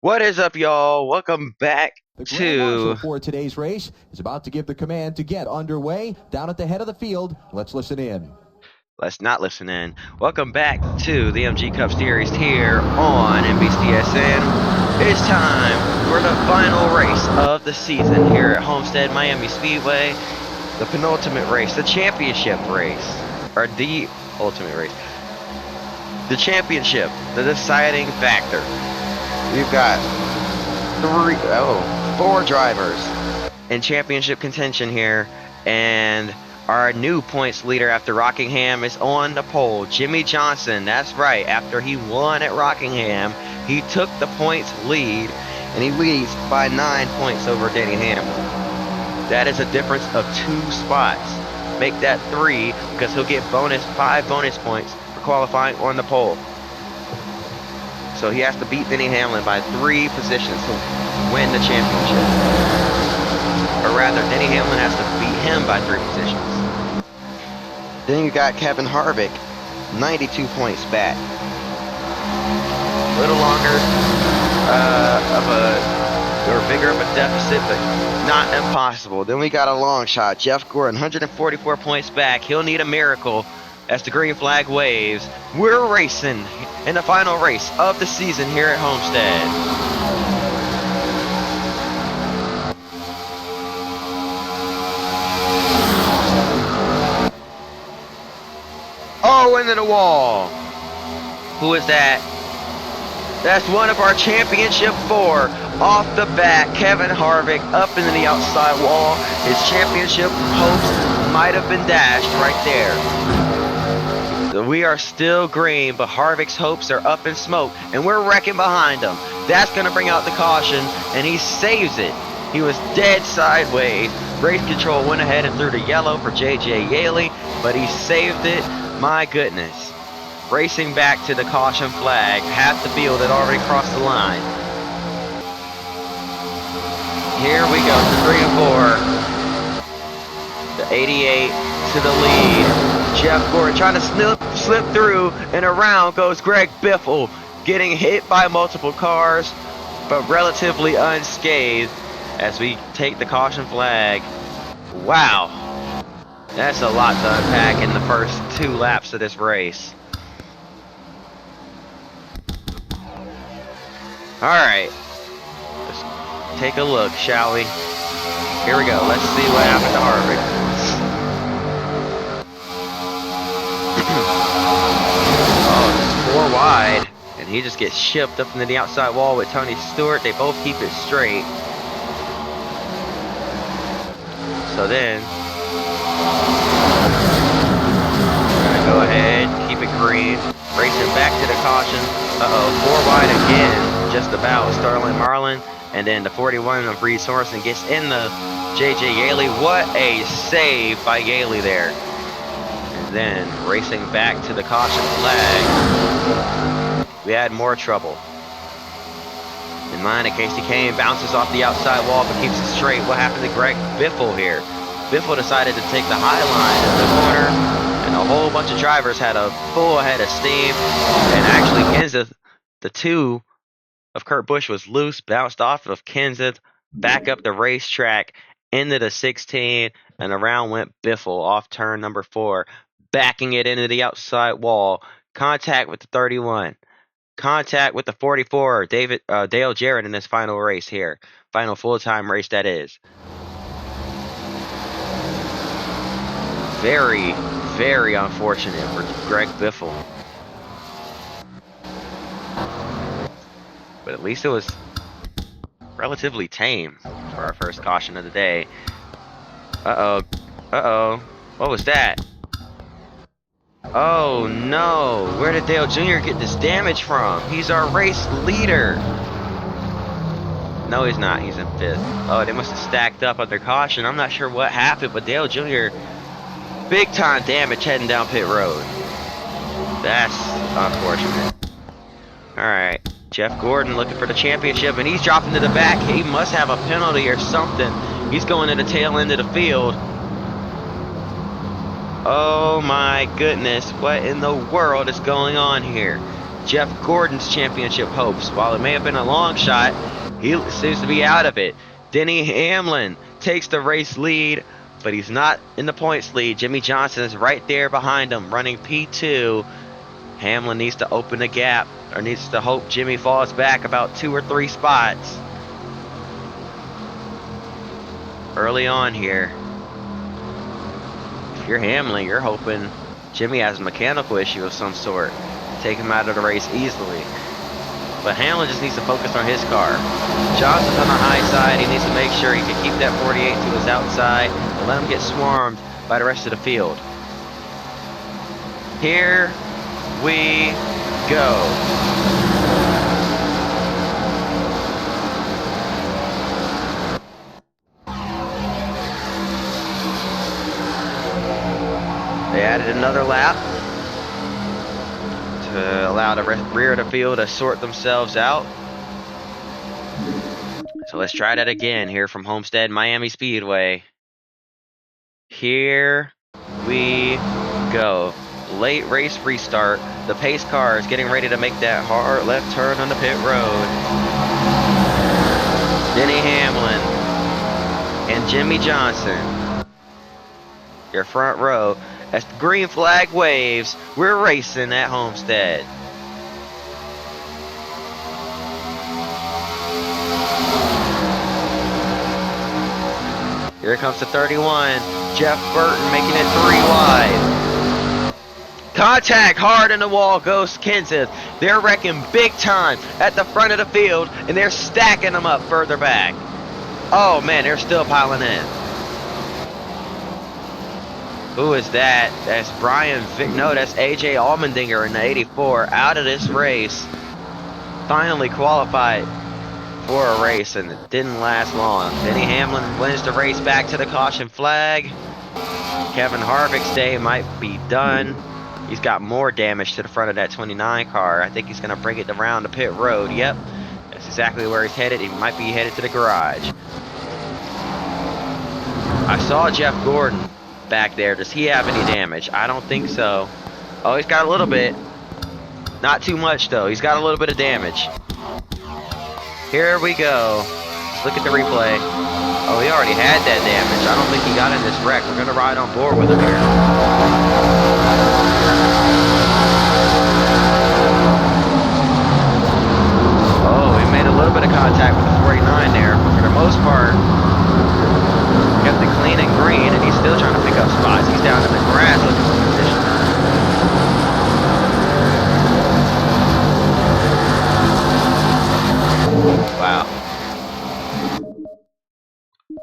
What is up, y'all? Welcome back The Grand Marshal to. for today's race is about to give the command to get underway down at the head of the field. Let's listen in. Let's not listen in. Welcome back to the MG Cup Series here on NBCSN. It's time for the final race of the season here at Homestead Miami Speedway. The penultimate race, the championship race, or the ultimate race. The championship, the deciding factor. We've got four drivers in championship contention here, and our new points leader after Rockingham is on the pole, Jimmy Johnson. That's right, after he won at Rockingham, he took the points lead, and he leads by 9 points over Denny Hamlin. That is a difference of 2 spots. Make that 3, because he'll get 5 bonus points for qualifying on the pole. So he has to beat Denny Hamlin by 3 positions to win the championship. Or rather, Denny Hamlin has to beat him by 3 positions. Then you got Kevin Harvick, 92 points back. A little longer bigger of a deficit, but not impossible. Then we got a long shot, Jeff Gordon, 144 points back. He'll need a miracle as the green flag waves. We're racing in the final race of the season here at Homestead. Oh, into the wall. Who is that? That's one of our championship 4 off the bat. Kevin Harvick up into the outside wall. His championship hopes might have been dashed right there. So we are still green, but Harvick's hopes are up in smoke, and we're wrecking behind him. That's going to bring out the caution, and he saves it. He was dead sideways. Race control went ahead and threw the yellow for J.J. Yaley, but he saved it. My goodness. Racing back to the caution flag. Half the field had already crossed the line. Here we go to 3 and 4. The 88 to the lead. Jeff Gordon trying to slip through, and around goes Greg Biffle, getting hit by multiple cars, but relatively unscathed as we take the caution flag. Wow. That's a lot to unpack in the first 2 laps of this race. Alright, let's take a look, shall we? Here we go, let's see what happened to Harvick. Oh, it's 4 wide, and he just gets shipped up into the outside wall with Tony Stewart. They both keep it straight. So then, we're gonna go ahead, keep it green, racing back to the caution. 4 wide again. Just about Sterling Marlin, and then the 41 of Reed Sorensen gets in the J.J. Yaley. What a save by Yaley there. And then racing back to the caution flag, we had more trouble. In line, Casey Kane bounces off the outside wall but keeps it straight. What happened to Greg Biffle here? Biffle decided to take the high line in the corner, and a whole bunch of drivers had a full head of steam. And actually, Kenseth, the 2 of Kurt Busch was loose, bounced off of Kenseth, back up the racetrack into the 16, and around went Biffle off turn number 4, backing it into the outside wall. Contact with the 31. Contact with the 44, Dale Jarrett in this final race here. Final full-time race, that is. Very, very unfortunate for Greg Biffle. But at least it was relatively tame for our first caution of the day. Uh-oh. What was that? Oh, no. Where did Dale Jr. get this damage from? He's our race leader. No, he's not. He's in 5th. Oh, they must have stacked up under caution. I'm not sure what happened, but Dale Jr., big-time damage heading down pit road. That's unfortunate. All right. Jeff Gordon looking for the championship, and he's dropping to the back. He must have a penalty or something. He's going to the tail end of the field. Oh my goodness, what in the world is going on here? Jeff Gordon's championship hopes. While it may have been a long shot, he seems to be out of it. Denny Hamlin takes the race lead, but he's not in the points lead. Jimmie Johnson is right there behind him, running P2. Hamlin needs to open the gap, or needs to hope Jimmy falls back about 2 or 3 spots. Early on here. If you're Hamlin, you're hoping Jimmy has a mechanical issue of some sort. Take him out of the race easily. But Hamlin just needs to focus on his car. Johnson's on the high side. He needs to make sure he can keep that 48 to his outside and let him get swarmed by the rest of the field. Here we go. They added another lap to allow the rear of the field to sort themselves out. So let's try that again here from Homestead Miami Speedway. Here we go. Late race restart. The pace car is getting ready to make that hard left turn on the pit road. Denny Hamlin and Jimmie Johnson, your front row. As the green flag waves, we're racing at Homestead. Here comes the 31. Jeff Burton making it 3 wide. Contact hard in the wall goes Kenseth. They're wrecking big time at the front of the field, and they're stacking them up further back. Oh man, they're still piling in. Who is that? That's Brian Vick. No, that's AJ Allmendinger in the 84 out of this race. Finally qualified for a race, and it didn't last long. Denny Hamlin wins the race back to the caution flag. Kevin Harvick's day might be done. He's got more damage to the front of that 29 car. I think he's going to bring it around the pit road. Yep, that's exactly where he's headed. He might be headed to the garage. I saw Jeff Gordon back there. Does he have any damage? I don't think so. Oh, he's got a little bit. Not too much though. He's got a little bit of damage. Here we go. Let's look at the replay. Oh, he already had that damage. I don't think he got in this wreck. We're gonna ride on board with him here. Oh, he made a little bit of contact with the 49 there, but for the most part kept it clean and green, and he's still trying to pick up spots. He's down in the grass looking for position. Wow.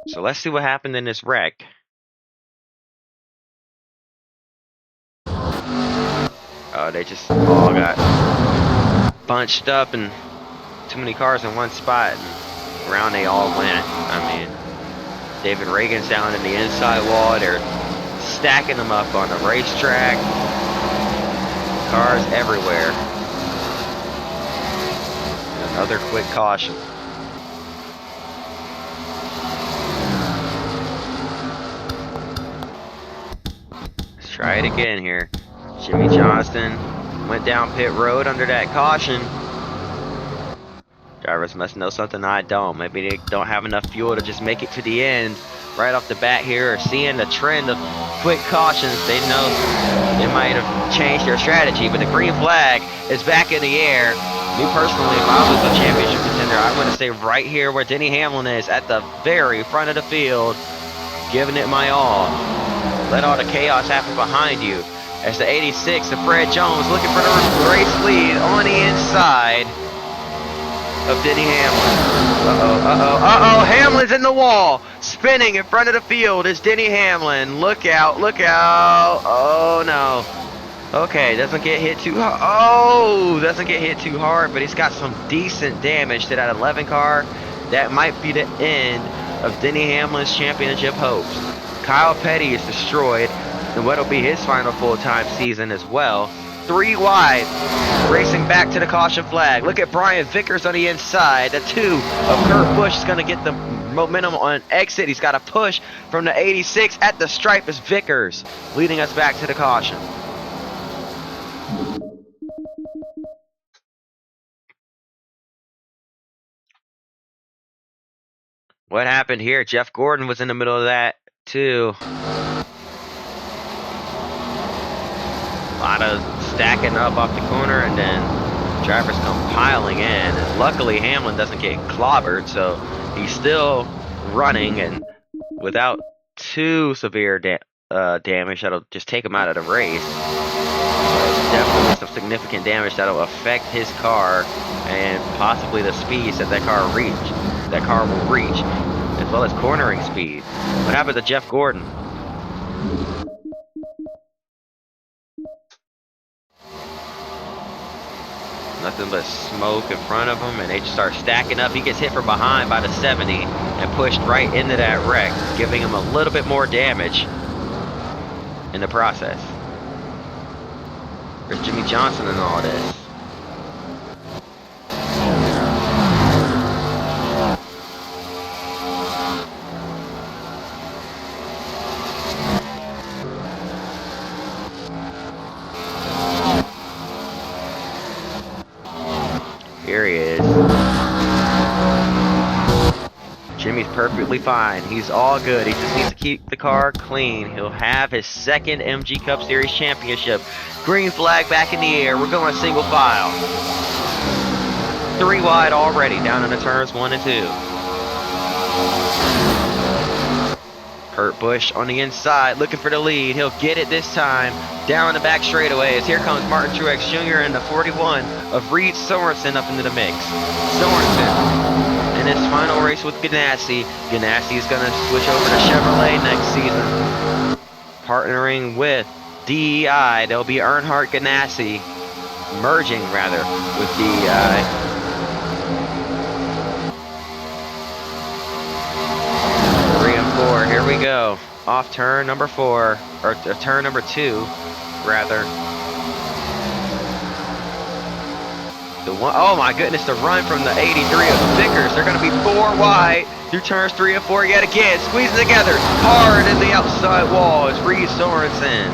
So let's see what happened in this wreck. Oh, they just all got bunched up and too many cars in one spot, and around they all went. I mean, David Reagan's down in the inside wall. They're stacking them up on the racetrack. Cars everywhere. Another quick caution. Let's try it again here. Jimmie Johnson went down pit road under that caution. Drivers must know something I don't. Maybe they don't have enough fuel to just make it to the end right off the bat here, or seeing the trend of quick cautions. They know they might have changed their strategy, but the green flag is back in the air. Me personally, if I was a championship contender, I want to stay right here where Denny Hamlin is, at the very front of the field, giving it my all. Let all the chaos happen behind you. As the 86 of Fred Jones looking for the race lead on the inside of Denny Hamlin. Hamlin's in the wall. Spinning in front of the field is Denny Hamlin. Look out, look out. Oh no. Okay, doesn't get hit too hard. Oh, doesn't get hit too hard, but he's got some decent damage to that 11 car. That might be the end of Denny Hamlin's championship hopes. Kyle Petty is destroyed, and what'll be his final full-time season as well. 3 wide, racing back to the caution flag. Look at Brian Vickers on the inside. The 2 of Kurt Busch is going to get the momentum on exit. He's got a push from the 86 at the stripe as Vickers, leading us back to the caution. What happened here? Jeff Gordon was in the middle of that too. A lot of stacking up off the corner, and then drivers come piling in. And luckily, Hamlin doesn't get clobbered, so he's still running and without too severe damage that'll just take him out of the race. Definitely some significant damage that'll affect his car and possibly the speeds that car will reach, as well as cornering speed. What happened to Jeff Gordon? Nothing but smoke in front of him, and they just start stacking up. He gets hit from behind by the 70 and pushed right into that wreck, giving him a little bit more damage in the process. There's Jimmy Johnson in all this. Here he is. Jimmy's perfectly fine. He's all good. He just needs to keep the car clean. He'll have his second MG Cup Series championship. Green flag back in the air. We're going single file. 3 wide already, down in the turns 1 and 2. Kurt Busch on the inside, looking for the lead. He'll get it this time. Down the back straightaways. Here comes Martin Truex Jr. in the 41 of Reed Sorensen up into the mix. Sorensen in his final race with Ganassi. Ganassi is going to switch over to Chevrolet next season. Partnering with DEI. They'll be Earnhardt Ganassi. Merging, rather, with DEI. Here we go. Off turn number 4, or turn number 2, rather. Oh my goodness, the run from the 83 of Vickers. They're going to be 4 wide through turns 3 and 4 yet again. Squeezing together hard in the outside wall is Reed Sorensen.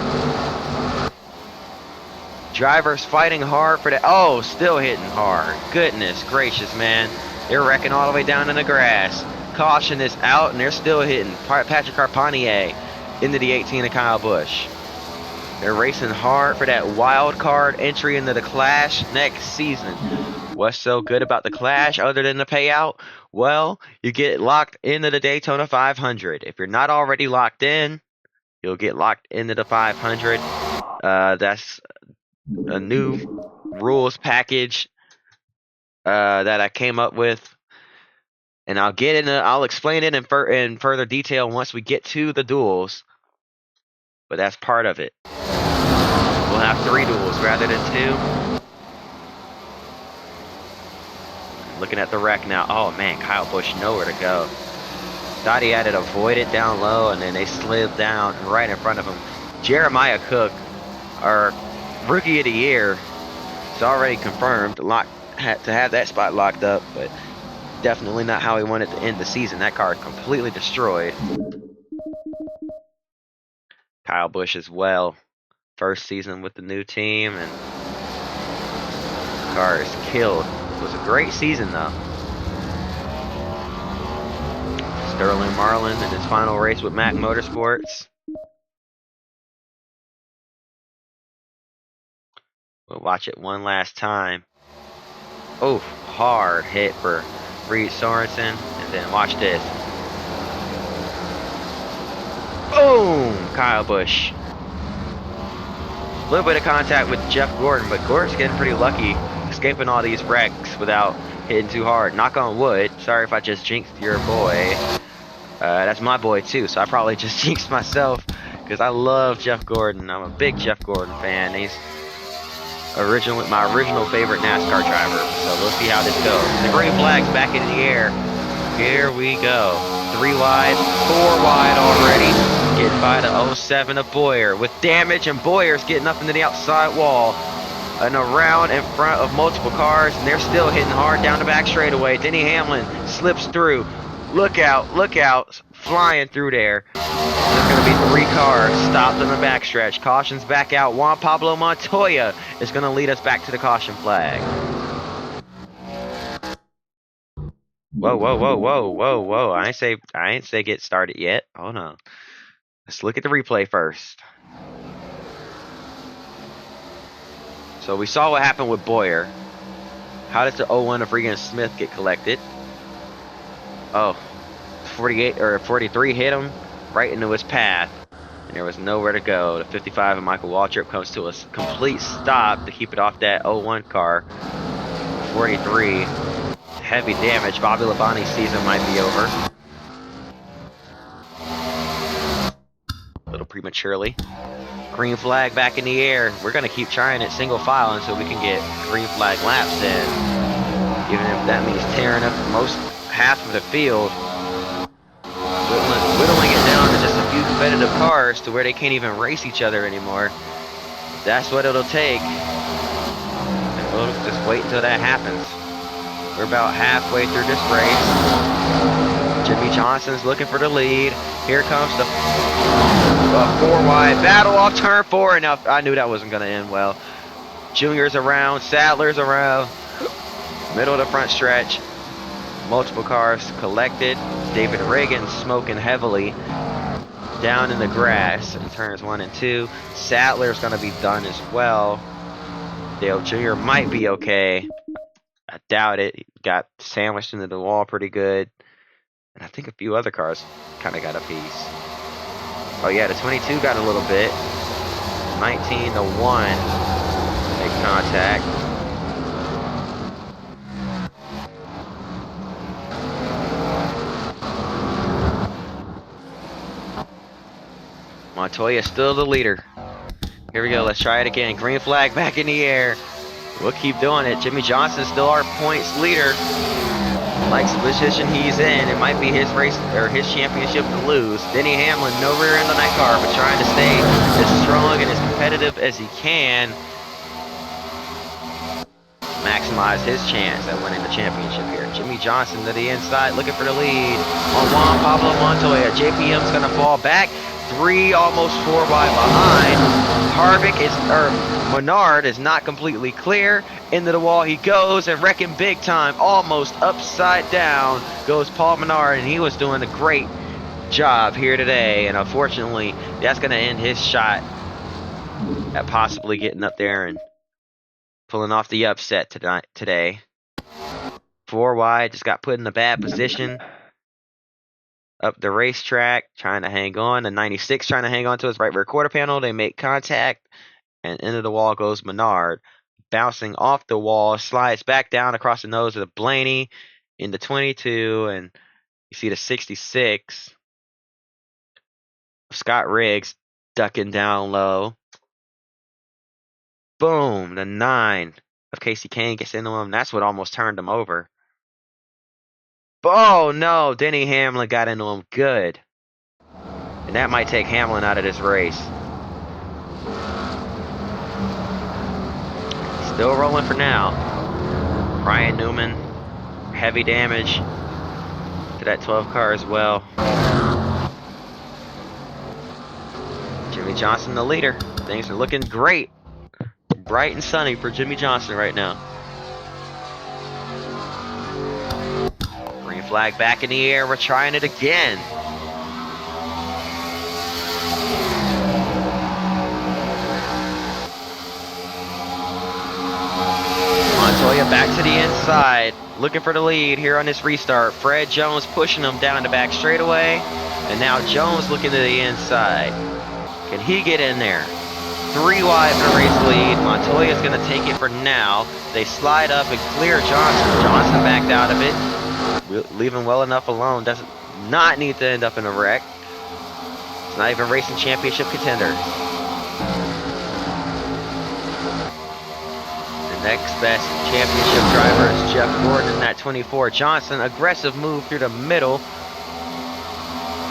Drivers fighting hard for that. Oh, still hitting hard. Goodness gracious, man. They're wrecking all the way down in the grass. Caution is out, and they're still hitting. Patrick Carpentier into the 18 of Kyle Busch. They're racing hard for that wild card entry into the Clash next season. What's so good about the Clash other than the payout? Well, you get locked into the Daytona 500. If you're not already locked in, you'll get locked into the 500. That's a new rules package that I came up with. And I'll explain it in further detail once we get to the duels. But that's part of it. We'll have 3 duels rather than 2. Looking at the wreck now. Oh man, Kyle Busch nowhere to go. Thought he had it avoided down low, and then they slid down right in front of him. Jeremiah Cook, our Rookie of the Year, it's already confirmed to have that spot locked up, but definitely not how he wanted to end the season. That car completely destroyed. Kyle Busch as well. First season with the new team, and the car is killed. It was a great season though. Sterling Marlin in his final race with Mack Motorsports. We'll watch it one last time. Oh, hard hit for Reed Sorensen, and then watch this. Boom! Kyle Busch. A little bit of contact with Jeff Gordon, but Gordon's getting pretty lucky escaping all these wrecks without hitting too hard. Knock on wood. Sorry if I just jinxed your boy. That's my boy too, so I probably just jinxed myself because I love Jeff Gordon. I'm a big Jeff Gordon fan. He's my original favorite NASCAR driver. So we'll see how this goes. The green flag's back in the air. Here we go. 3 wide, 4 wide already. Getting by the 07 of Boyer with damage, and Boyer's getting up into the outside wall and around in front of multiple cars, and they're still hitting hard down the back straightaway. Denny Hamlin slips through. Look out, flying through there. There's going to be 3 cars stopped on the backstretch. Caution's back out. Juan Pablo Montoya is going to lead us back to the caution flag. Whoa, whoa, whoa, whoa, whoa, whoa. I ain't say get started yet. Hold on. Let's look at the replay first. So we saw what happened with Boyer. How does the 0-1 of Regan Smith get collected? Oh, 48 or 43 hit him right into his path. And there was nowhere to go. The 55 of Michael Waltrip comes to a complete stop to keep it off that 0-1 car. 43. Heavy damage. Bobby Labonte's season might be over. A little prematurely. Green flag back in the air. We're going to keep trying it single file until we can get green flag laps in. Even if that means tearing up most half of the field. Whittling it down to just a few competitive cars to where they can't even race each other anymore. That's what it'll take. And we'll just wait until that happens. We're about halfway through this race. Jimmy Johnson's looking for the lead. Here comes the 4-wide battle off turn 4. And I knew that wasn't going to end well. Junior's around. Sadler's around. Middle of the front stretch. Multiple cars collected. David Reagan smoking heavily down in the grass in turns 1 and 2. Sadler's going to be done as well. Dale Jr. might be okay. I doubt it. He got sandwiched into the wall pretty good. And I think a few other cars kind of got a piece. Oh yeah, the 22 got a little bit. 19 to 1 make contact. Montoya still the leader. Here we go. Let's try it again. Green flag back in the air. We'll keep doing it. Jimmy Johnson still our points leader. Likes the position he's in. It might be his race or his championship to lose. Denny Hamlin, no rear end on that car, but trying to stay as strong and as competitive as he can. Maximize his chance at winning the championship here. Jimmy Johnson to the inside, looking for the lead on Juan Pablo Montoya. JPM's going to fall back. 3, almost 4 wide behind. Menard is not completely clear. Into the wall he goes and wrecking big time. Almost upside down goes Paul Menard, and he was doing a great job here today. And unfortunately, that's going to end his shot at possibly getting up there and pulling off the upset today. 4 wide, just got put in a bad position. Up the racetrack, trying to hang on. The 96 trying to hang on to his right rear quarter panel. They make contact, and into the wall goes Menard. Bouncing off the wall, slides back down across the nose of the Blaney in the 22, and you see the 66. Scott Riggs ducking down low. Boom, the 9 of Casey Kane gets into him. That's what almost turned him over. Oh no, Denny Hamlin got into him good. And that might take Hamlin out of this race. Still rolling for now. Ryan Newman, heavy damage to that 12 car as well. Jimmy Johnson the leader. Things are looking great. Bright and sunny for Jimmy Johnson right now. Green flag back in the air. We're trying it again. Montoya back to the inside, looking for the lead here on this restart. Fred Jones pushing him down the back straightaway, and now Jones looking to the inside. Can he get in there? 3 wide for the race lead. Montoya's going to take it for now. They slide up and clear Johnson. Johnson backed out of it, leaving well enough alone. Does not need to end up in a wreck. It's not even racing championship contender. Next best championship driver is Jeff Gordon in that 24. Johnson, aggressive move through the middle.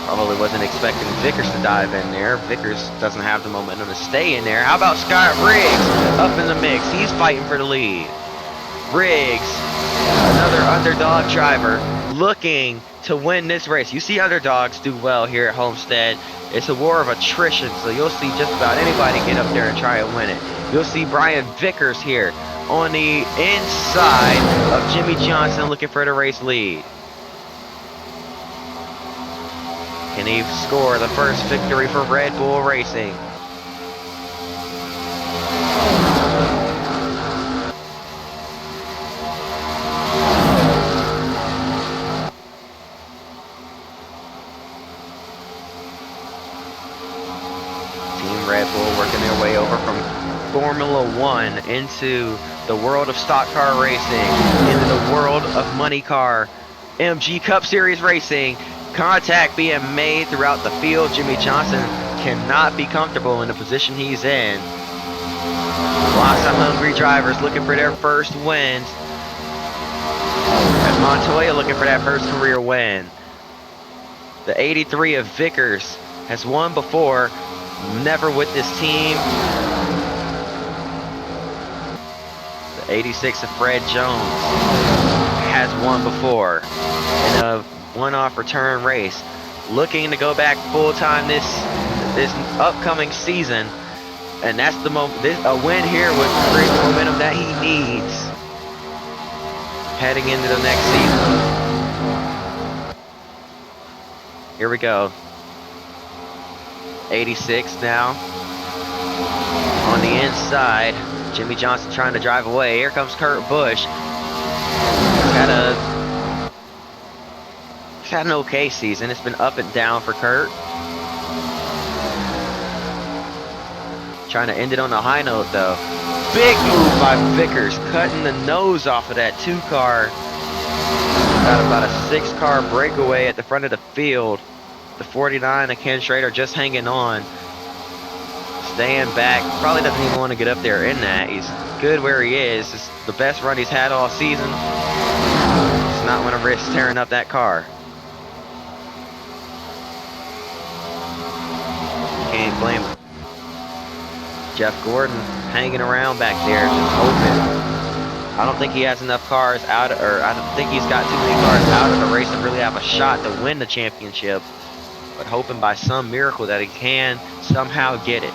Probably wasn't expecting Vickers to dive in there. Vickers doesn't have the momentum to stay in there. How about Scott Riggs up in the mix? He's fighting for the lead. Riggs, another underdog driver, looking to win this race. You see underdogs do well here at Homestead. It's a war of attrition, so you'll see just about anybody get up there and try and win it. You'll see Brian Vickers here on the inside of Jimmy Johnson looking for the race lead. Can he score the first victory for Red Bull Racing? Team Red Bull working their way over from Formula One into the world of stock car racing, into the world of money car, MG Cup Series racing. Contact being made throughout the field. Jimmie Johnson cannot be comfortable in the position he's in. Lots of hungry drivers looking for their first wins. And Montoya looking for that first career win. The 83 of Vickers has won before, never with this team. The 86 of Fred Jones has won before in a one-off return race. Looking to go back full-time this upcoming season, and that's the a win here would create the momentum that he needs heading into the next season. Here we go. 86 now on the inside. Jimmie Johnson trying to drive away. Here comes Kurt Busch. He's had an okay season. It's been up and down for Kurt. Trying to end it on a high note though. Big move by Vickers, cutting the nose off of that 2 car. Got about a 6 car breakaway at the front of the field. The 49 of Ken Schrader just hanging on. Staying back. Probably doesn't even want to get up there in that. He's good where he is. It's the best run he's had all season. He's not going to risk tearing up that car. Can't blame him. Jeff Gordon hanging around back there, just hoping. I don't think he has enough cars out, or I don't think he's got too many cars out of the race to really have a shot to win the championship. But hoping by some miracle that he can somehow get it.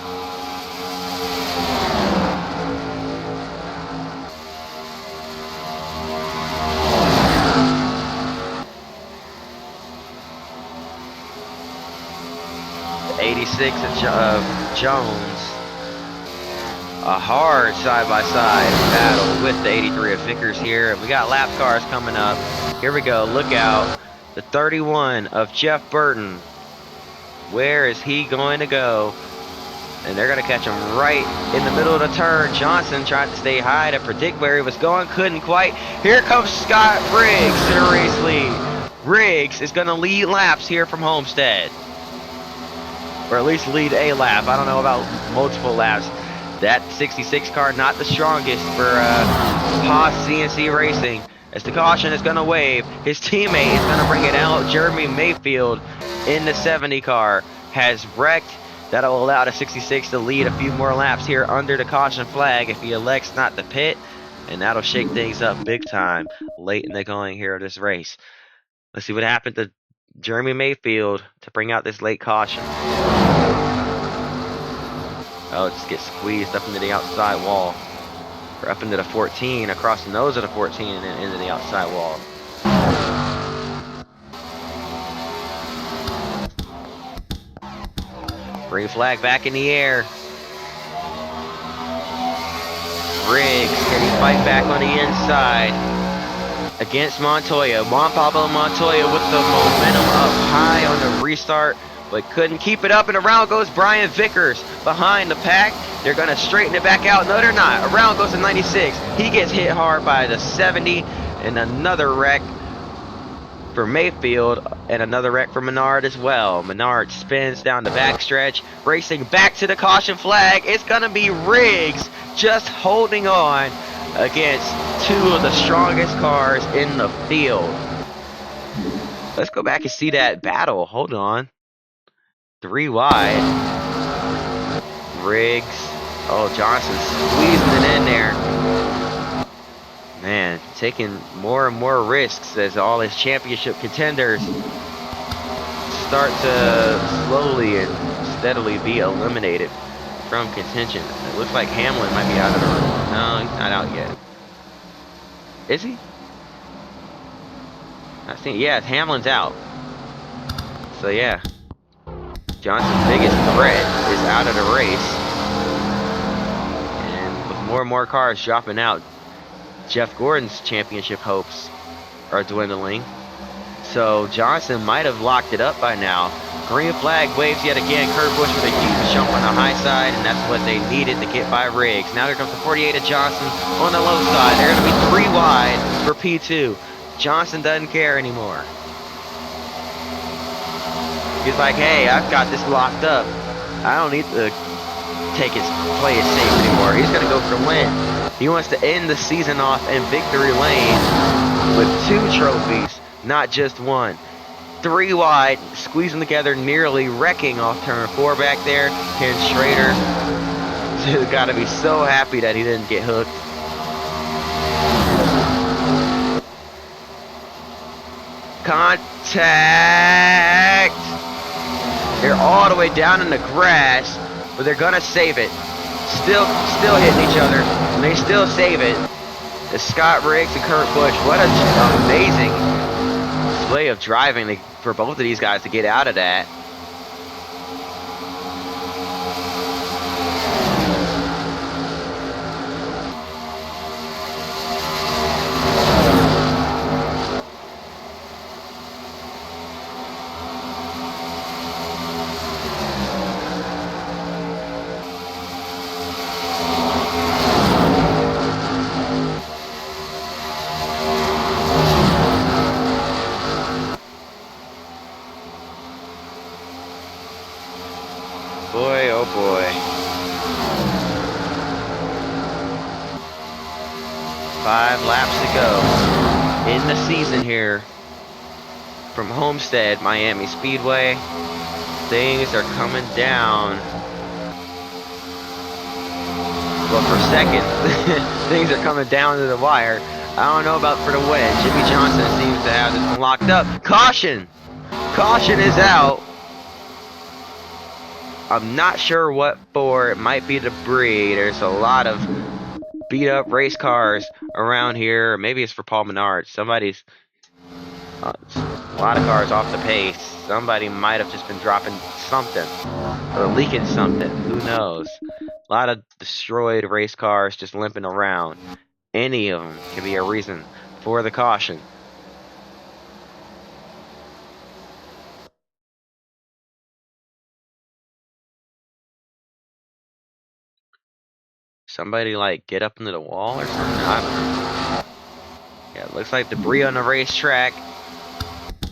The 86 of Jones. A hard side-by-side battle with the 83 of Vickers here. We got lap cars coming up. Here we go. Look out. The 31 of Jeff Burton. Where is he going to go? And they're going to catch him right in the middle of the turn. Johnson tried to stay high to predict where he was going. Couldn't quite. Here comes Scott Briggs to the race lead. Briggs is going to lead laps here from Homestead. Or at least lead a lap. I don't know about multiple laps. That 66 car not the strongest for Haas CNC Racing. As the caution is going to wave, his teammate is going to bring it out. Jeremy Mayfield in the 70 car has wrecked. That'll allow the 66 to lead a few more laps here under the caution flag if he elects not to pit. And that'll shake things up big time late in the going here of this race. Let's see what happened to Jeremy Mayfield to bring out this late caution. Oh, just get squeezed up into the outside wall. Or up into the 14, across the nose of the 14 and then into the outside wall. Green flag back in the air. Briggs, can he fight back on the inside against Montoya? Juan Pablo Montoya with the momentum up high on the restart, but couldn't keep it up, and around goes Brian Vickers behind the pack. They're going to straighten it back out. No, they're not. Around goes the 96. He gets hit hard by the 70, and another wreck for Mayfield, and another wreck for Menard as well. Menard spins down the backstretch, racing back to the caution flag. It's going to be Riggs just holding on against two of the strongest cars in the field. Let's go back and see that battle. Hold on. 3 wide. Riggs. Oh, Johnson squeezing it in there. Man, taking more and more risks as all his championship contenders start to slowly and steadily be eliminated from contention. It looks like Hamlin might be out of the room. No, he's not out yet. Is he? I think, yeah, Hamlin's out. So, yeah. Johnson's biggest threat is out of the race. And with more and more cars dropping out, Jeff Gordon's championship hopes are dwindling. So Johnson might have locked it up by now. Green flag waves yet again. Kurt Busch with a huge jump on the high side, and that's what they needed to get by Riggs. Now here comes the 48 of Johnson on the low side. They're going to be 3 wide for P2. Johnson doesn't care anymore. He's like, hey, I've got this locked up. I don't need to play it safe anymore. He's going to go for the win. He wants to end the season off in victory lane with 2 trophies, not just 1. 3 wide, squeezing together, nearly wrecking off turn 4 back there. Ken Schrader got to be so happy that he didn't get hooked. Contact! They're all the way down in the grass, but they're gonna save it. Still hitting each other, and they still save it. It's Scott Riggs and Kurt Busch. What an amazing display of driving for both of these guys to get out of that. Boy, oh boy. 5 laps to go in the season here from Homestead, Miami Speedway. Things are coming down. Well, for second, things are coming down to the wire. I don't know about for the win. Jimmy Johnson seems to have this one locked up. Caution! Caution is out. I'm not sure what for. It might be debris. There's a lot of beat up race cars around here. Maybe it's for Paul Menard. Somebody's a lot of cars off the pace. Somebody might have just been dropping something or leaking something. Who knows? A lot of destroyed race cars just limping around. Any of them can be a reason for the caution. Somebody like get up into the wall or something? I don't know. Yeah, it looks like debris on the racetrack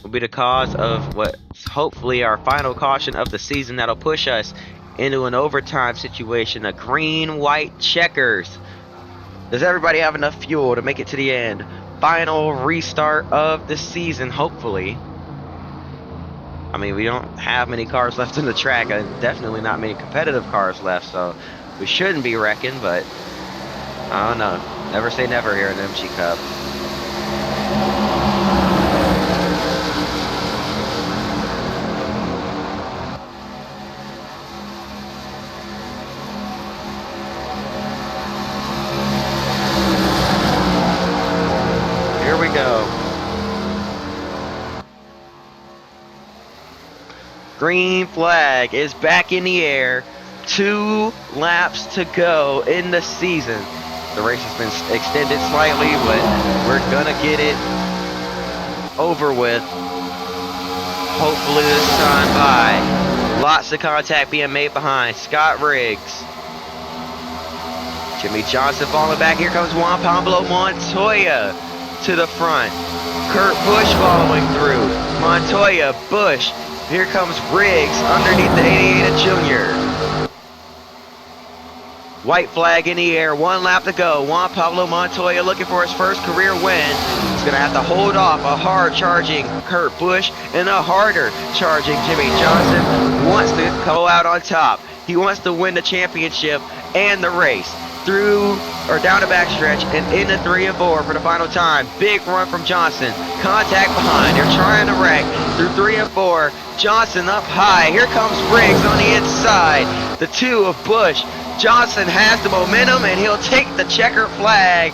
will be the cause of what's hopefully our final caution of the season that'll push us into an overtime situation. A green-white checkers. Does everybody have enough fuel to make it to the end? Final restart of the season, hopefully. I mean, we don't have many cars left in the track, and definitely not many competitive cars left, so we shouldn't be wrecking, but I don't know. Never say never here in the MG Cup. Here we go. Green flag is back in the air. 2 laps to go in the season. The race has been extended slightly, but we're gonna get it over with. Hopefully this time by. Lots of contact being made behind. Scott Riggs. Jimmy Johnson falling back. Here comes Juan Pablo Montoya to the front. Kurt Busch following through. Montoya, Busch. Here comes Riggs underneath the 88 Junior. White flag in the air, 1 lap to go. Juan Pablo Montoya looking for his first career win. He's going to have to hold off a hard-charging Kurt Busch and a harder-charging Jimmy Johnson. Wants to go out on top. He wants to win the championship and the race. Through or down the backstretch and into 3 and 4 for the final time. Big run from Johnson. Contact behind. They're trying to wreck through 3 and 4. Johnson up high. Here comes Riggs on the inside. The 2 of Busch. Johnson has the momentum and he'll take the checkered flag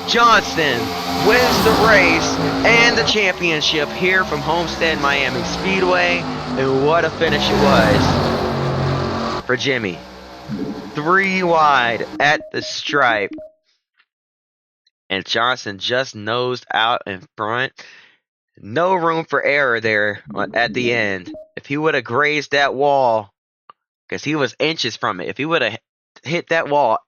Johnson wins the race and the championship here from Homestead Miami Speedway. And what a finish it was for Jimmy. 3 wide at the stripe. And Johnson just nosed out in front. No room for error there at the end. If he would have grazed that wall, because he was inches from it, if he would have hit that wall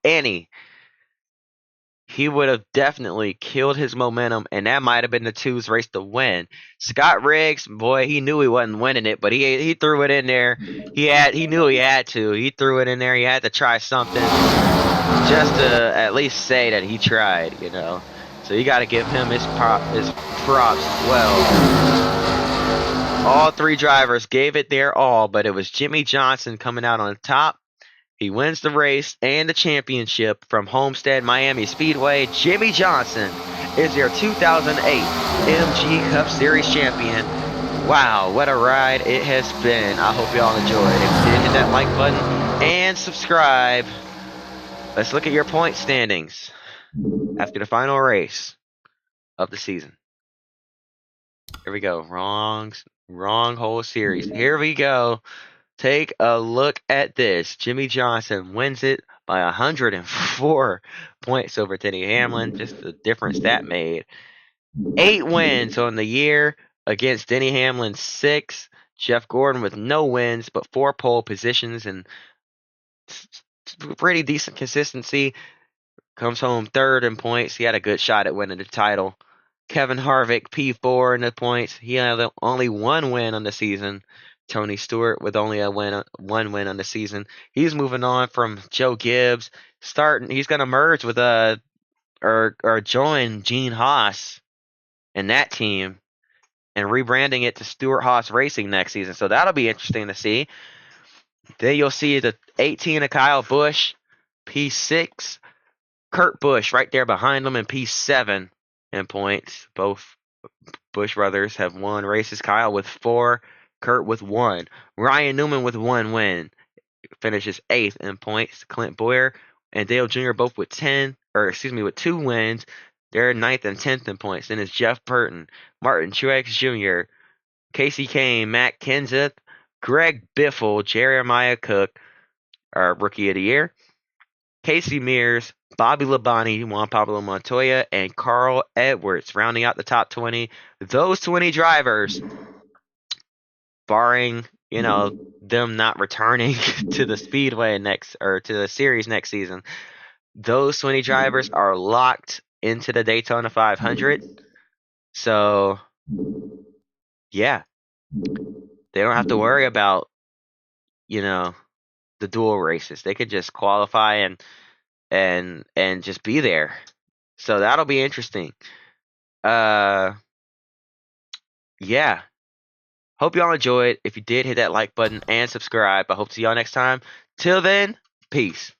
he would have definitely killed his momentum, and that might have been the two's race to win. Scott Riggs, boy, he knew he wasn't winning it, but he threw it in there. He knew he had to. He threw it in there. He had to try something just to at least say that he tried, you know. So you got to give him his props as well. All 3 drivers gave it their all, but it was Jimmy Johnson coming out on top. He wins the race and the championship from Homestead Miami Speedway. Jimmy Johnson is your 2008 MG Cup Series champion. Wow, what a ride it has been. I hope y'all enjoyed. If you did, hit that like button and subscribe. Let's look at your point standings after the final race of the season. Here we go. Wrong whole series. Here we go. Take a look at this. Jimmy Johnson wins it by 104 points over Denny Hamlin. Just the difference that made. 8 wins on the year against Denny Hamlin's 6. Jeff Gordon with no wins, but 4 pole positions and pretty decent consistency. Comes home 3rd in points. He had a good shot at winning the title. Kevin Harvick, P4 in the points. He had only 1 win on the season. Tony Stewart with only one win on the season. He's moving on from Joe Gibbs. He's gonna merge with or join Gene Haas in that team and rebranding it to Stewart Haas Racing next season. So that'll be interesting to see. Then you'll see the 18 of Kyle Busch, P6. Kurt Busch right there behind him in P7 in points. Both Busch brothers have won races. Kyle with 4, Kurt with 1. Ryan Newman with 1 win finishes 8th in points. Clint Boyer and Dale Jr. both with 2 wins. They're 9th and 10th in points. Then it's Jeff Burton, Martin Truex Jr., Casey Kane, Matt Kenseth, Greg Biffle, Jeremiah Cook, our Rookie of the Year, Casey Mears, Bobby Labonte, Juan Pablo Montoya, and Carl Edwards rounding out the top 20. Those 20 drivers, barring, them not returning to the Speedway to the series next season, those 20 drivers are locked into the Daytona 500. So, yeah, they don't have to worry about, the dual races. They could just qualify and just be there. So that'll be interesting. Yeah. Hope y'all enjoyed. If you did, hit that like button and subscribe. I hope to see y'all next time. Till then, peace.